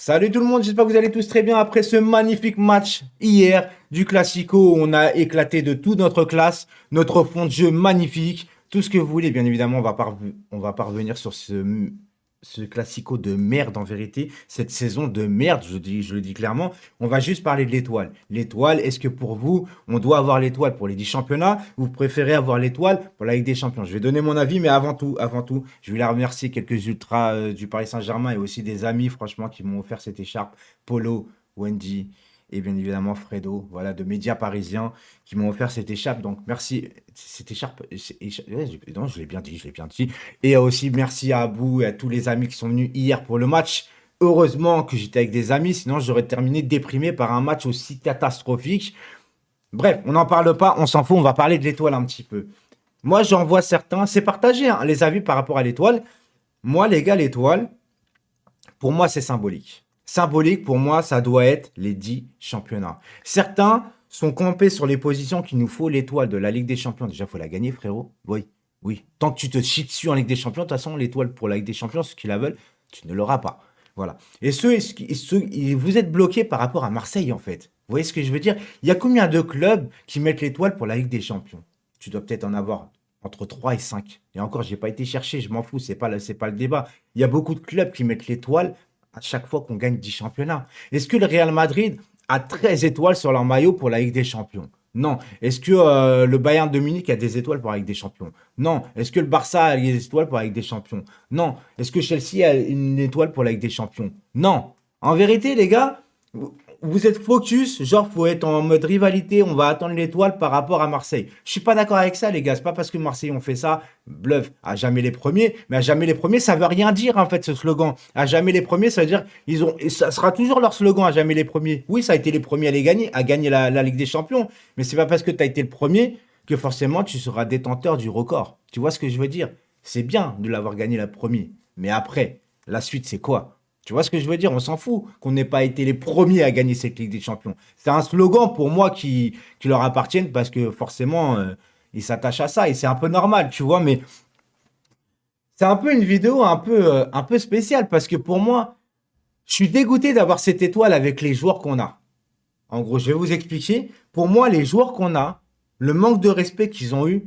Salut tout le monde, j'espère que vous allez tous très bien après ce magnifique match hier du Classico. On a éclaté de toute notre classe, notre fond de jeu magnifique, tout ce que vous voulez. Bien évidemment, on va pas revenir sur ce Classico de merde en vérité, cette saison de merde, je le dis clairement. On va juste parler de l'étoile. L'étoile, est-ce que pour vous, on doit avoir l'étoile pour les 10 championnats ou vous préférez avoir l'étoile pour la Ligue des Champions? Je vais donner mon avis, mais avant tout, je voulais remercier quelques ultras du Paris Saint-Germain et aussi des amis, franchement, qui m'ont offert cette écharpe. Polo, Wendy et bien évidemment Fredo, voilà, de médias parisiens qui m'ont offert cette écharpe. Donc merci, cette écharpe, ouais, non, je l'ai bien dit, je l'ai bien dit. Et aussi merci à Abou et à tous les amis qui sont venus hier pour le match. Heureusement que j'étais avec des amis, sinon j'aurais terminé déprimé par un match aussi catastrophique. Bref, on n'en parle pas, on s'en fout, on va parler de l'étoile un petit peu. Moi, j'en vois certains, c'est partagé, hein, les avis par rapport à l'étoile. Moi, les gars, l'étoile, pour moi, c'est symbolique. Symbolique, pour moi, ça doit être les 10 championnats. Certains sont campés sur les positions qu'il nous faut l'étoile de la Ligue des Champions. Déjà, il faut la gagner, frérot. Oui, oui. Tant que tu te chies dessus en Ligue des Champions, de toute façon, l'étoile pour la Ligue des Champions, ceux qui la veulent, tu ne l'auras pas. Voilà. Et vous êtes bloqués par rapport à Marseille, en fait. Vous voyez ce que je veux dire? Il y a combien de clubs qui mettent l'étoile pour la Ligue des Champions? Tu dois peut-être en avoir entre 3 et 5. Et encore, j'ai pas été chercher, je m'en fous, c'est pas le débat. Il y a beaucoup de clubs qui mettent l'étoile à chaque fois qu'on gagne 10 championnats. Est-ce que le Real Madrid a 13 étoiles sur leur maillot pour la Ligue des Champions? Non. Est-ce que le Bayern de Munich a des étoiles pour la Ligue des Champions? Non. Est-ce que le Barça a des étoiles pour la Ligue des Champions? Non. Est-ce que Chelsea a une étoile pour la Ligue des Champions? Non. En vérité, les gars, vous êtes focus, genre faut être en mode rivalité, on va attendre l'étoile par rapport à Marseille. Je suis pas d'accord avec ça, les gars. C'est pas parce que Marseille ont fait ça, bluff, à jamais les premiers, mais à jamais les premiers, ça veut rien dire en fait ce slogan. À jamais les premiers, ça veut dire et ça sera toujours leur slogan à jamais les premiers. Oui, ça a été les premiers à gagner la Ligue des Champions, mais c'est pas parce que tu as été le premier que forcément tu seras détenteur du record. Tu vois ce que je veux dire? C'est bien de l'avoir gagné la première, mais après, la suite c'est quoi? Tu vois ce que je veux dire? On s'en fout qu'on n'ait pas été les premiers à gagner cette Ligue des Champions. C'est un slogan pour moi qui leur appartient parce que forcément, ils s'attachent à ça et c'est un peu normal, tu vois. Mais c'est un peu une vidéo un peu spéciale parce que pour moi, je suis dégoûté d'avoir cette étoile avec les joueurs qu'on a. En gros, je vais vous expliquer. Pour moi, les joueurs qu'on a, le manque de respect qu'ils ont eu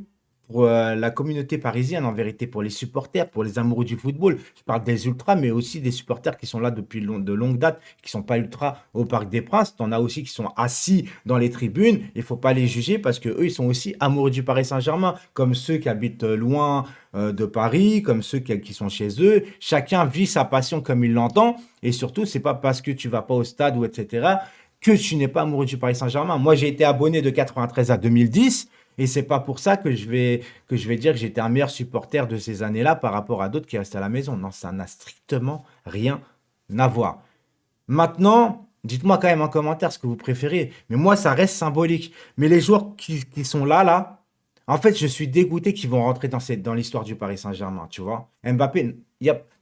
pour la communauté parisienne, en vérité, pour les supporters, pour les amoureux du football. Je parle des ultras, mais aussi des supporters qui sont là depuis de longues dates, qui ne sont pas ultras au Parc des Princes. T'en as aussi qui sont assis dans les tribunes. Il ne faut pas les juger parce que eux, ils sont aussi amoureux du Paris Saint-Germain, comme ceux qui habitent loin de Paris, comme ceux qui sont chez eux. Chacun vit sa passion comme il l'entend. Et surtout, c'est pas parce que tu vas pas au stade ou etc que tu n'es pas amoureux du Paris Saint-Germain. Moi, j'ai été abonné de 93 à 2010 et c'est pas pour ça que je vais dire que j'étais un meilleur supporter de ces années-là par rapport à d'autres qui restent à la maison. Non, ça n'a strictement rien à voir. Maintenant, dites-moi quand même en commentaire ce que vous préférez. Mais moi, ça reste symbolique. Mais les joueurs qui sont là, en fait, je suis dégoûté qu'ils vont rentrer dans l'histoire du Paris Saint-Germain, tu vois. Mbappé,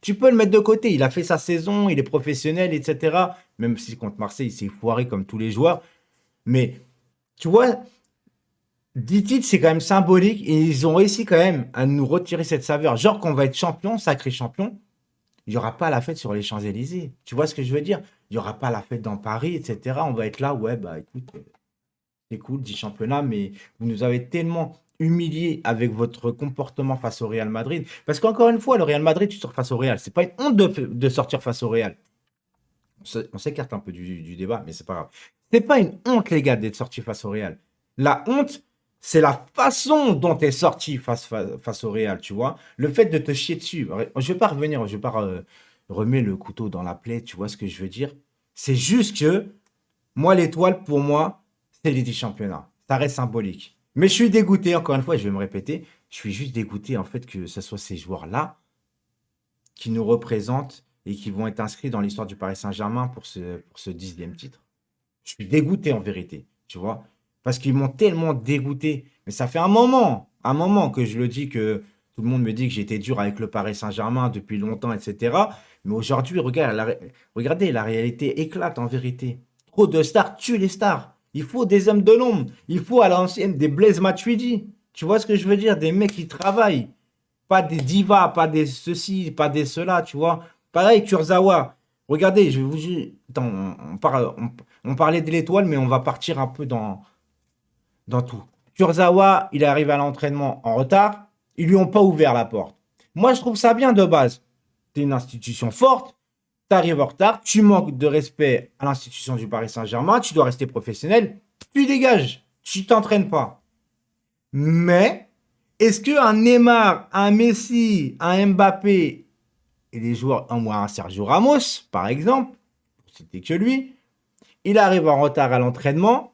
tu peux le mettre de côté. Il a fait sa saison, il est professionnel, etc. Même si contre Marseille, il s'est foiré comme tous les joueurs. Mais, tu vois, 10 titres, c'est quand même symbolique. Et ils ont réussi quand même à nous retirer cette saveur. Genre qu'on va être champion, sacré champion. Il n'y aura pas la fête sur les Champs-Élysées. Tu vois ce que je veux dire? Il n'y aura pas la fête dans Paris, etc. On va être là, ouais, bah écoute, c'est cool, 10 championnats, mais vous nous avez tellement humiliés avec votre comportement face au Real Madrid. Parce qu'encore une fois, le Real Madrid, tu sors face au Real. C'est pas une honte de sortir face au Real. On s'écarte un peu du débat, mais c'est pas grave. C'est pas une honte, les gars, d'être sorti face au Real. La honte, c'est la façon dont tu es sorti face au Real, tu vois. Le fait de te chier dessus. Je vais pas revenir, je vais pas remettre le couteau dans la plaie, tu vois ce que je veux dire. C'est juste que, moi, l'étoile, pour moi, c'est les 10 championnats. Ça reste symbolique. Mais je suis dégoûté, encore une fois, je vais me répéter. Je suis juste dégoûté, en fait, que ce soit ces joueurs-là qui nous représentent et qui vont être inscrits dans l'histoire du Paris Saint-Germain pour ce 10e titre. Je suis dégoûté en vérité, tu vois. Parce qu'ils m'ont tellement dégoûté. Mais ça fait un moment que je le dis, que tout le monde me dit que j'étais dur avec le Paris Saint-Germain depuis longtemps, etc. Mais aujourd'hui, regardez, la réalité éclate en vérité. Trop de stars tuent les stars. Il faut des hommes de l'ombre. Il faut à l'ancienne des Blaise Matuidi. Tu vois ce que je veux dire? Des mecs qui travaillent. Pas des divas, pas des ceci, pas des cela, tu vois. Pareil, Kurzawa. Regardez, je vais attends, on parlait de l'étoile, mais on va partir un peu dans tout. Kurzawa, il arrive à l'entraînement en retard. Ils lui ont pas ouvert la porte. Moi, je trouve ça bien de base. Tu es une institution forte. Tu arrives en retard. Tu manques de respect à l'institution du Paris Saint-Germain. Tu dois rester professionnel. Tu dégages. Tu t'entraînes pas. Mais est-ce qu'un Neymar, un Messi, un Mbappé et des joueurs, un Sergio Ramos, par exemple, c'était que lui, il arrive en retard à l'entraînement.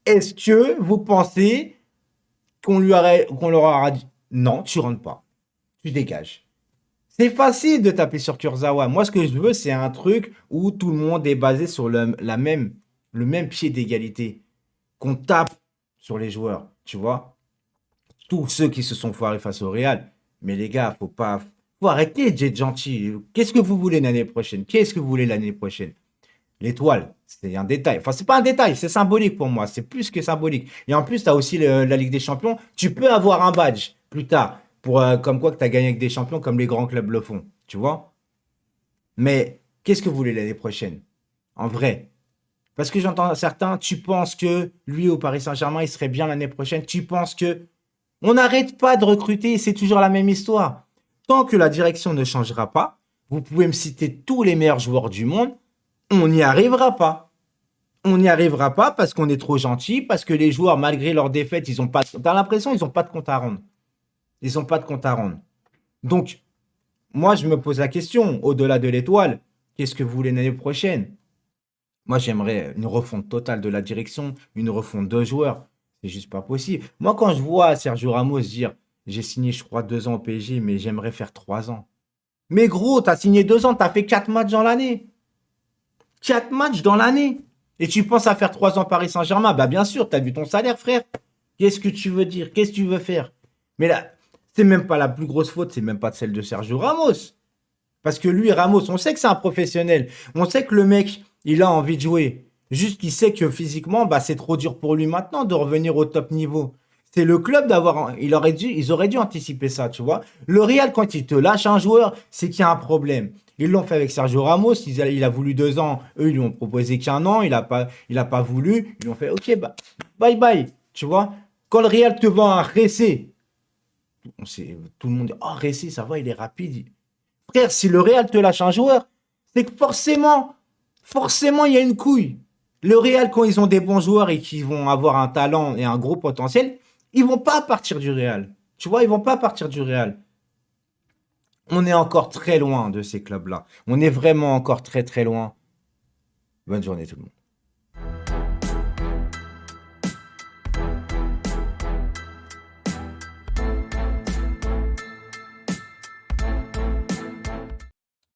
Est-ce que vous pensez qu'on leur aura dit non, tu rentres pas, tu dégages? C'est facile de taper sur Kurzawa. Moi, ce que je veux, c'est un truc où tout le monde est basé sur le même pied d'égalité. Qu'on tape sur les joueurs, tu vois. Tous ceux qui se sont foirés face au Real. Mais les gars, faut arrêter d'être gentil. Qu'est-ce que vous voulez l'année prochaine? Qu'est-ce que vous voulez l'année prochaine? L'étoile, c'est un détail. Enfin, c'est pas un détail, c'est symbolique pour moi. C'est plus que symbolique. Et en plus, tu as aussi la Ligue des Champions. Tu peux avoir un badge plus tard, pour, comme quoi que tu as gagné avec des champions comme les grands clubs le font. Tu vois? Mais qu'est-ce que vous voulez l'année prochaine? En vrai. Parce que j'entends certains, tu penses que lui au Paris Saint-Germain, il serait bien l'année prochaine. Tu penses que. On n'arrête pas de recruter, c'est toujours la même histoire. Tant que la direction ne changera pas, vous pouvez me citer tous les meilleurs joueurs du monde, on n'y arrivera pas. On n'y arrivera pas parce qu'on est trop gentil, parce que les joueurs, malgré leur défaite, ils ont pas. T'as l'impression qu'ils n'ont pas de compte à rendre. Ils n'ont pas de compte à rendre. Donc, moi, je me pose la question, au-delà de l'étoile, qu'est-ce que vous voulez l'année prochaine? Moi, j'aimerais une refonte totale de la direction, une refonte de joueurs. C'est juste pas possible. Moi, quand je vois Sergio Ramos dire, j'ai signé, je crois, 2 ans au PSG, mais j'aimerais faire 3 ans. Mais gros, t'as signé 2 ans, t'as fait 4 matchs dans l'année. 4 matchs dans l'année. Et tu penses à faire 3 ans Paris Saint-Germain? Bah bien sûr, t'as vu ton salaire, frère. Qu'est-ce que tu veux dire? Qu'est-ce que tu veux faire? Mais là, c'est même pas la plus grosse faute, c'est même pas celle de Sergio Ramos. Parce que lui, Ramos, on sait que c'est un professionnel. On sait que le mec, il a envie de jouer. Juste qu'il sait que physiquement, bah, c'est trop dur pour lui maintenant de revenir au top niveau. C'est le club d'avoir. Ils auraient dû anticiper ça, tu vois. Le Real, quand il te lâche un joueur, c'est qu'il y a un problème. Ils l'ont fait avec Sergio Ramos. Il a voulu 2 ans. Eux, ils lui ont proposé qu'un an. Il a pas voulu. Ils lui ont fait OK, bah, bye bye. Tu vois. Quand le Real te vend un Ressé, tout le monde dit oh, Ressé, ça va, il est rapide. Frère, si le Real te lâche un joueur, c'est que forcément, il y a une couille. Le Real, quand ils ont des bons joueurs et qu'ils vont avoir un talent et un gros potentiel, ils vont pas partir du Real. Tu vois, ils vont pas partir du Real. On est encore très loin de ces clubs-là. On est vraiment encore très très loin. Bonne journée tout le monde.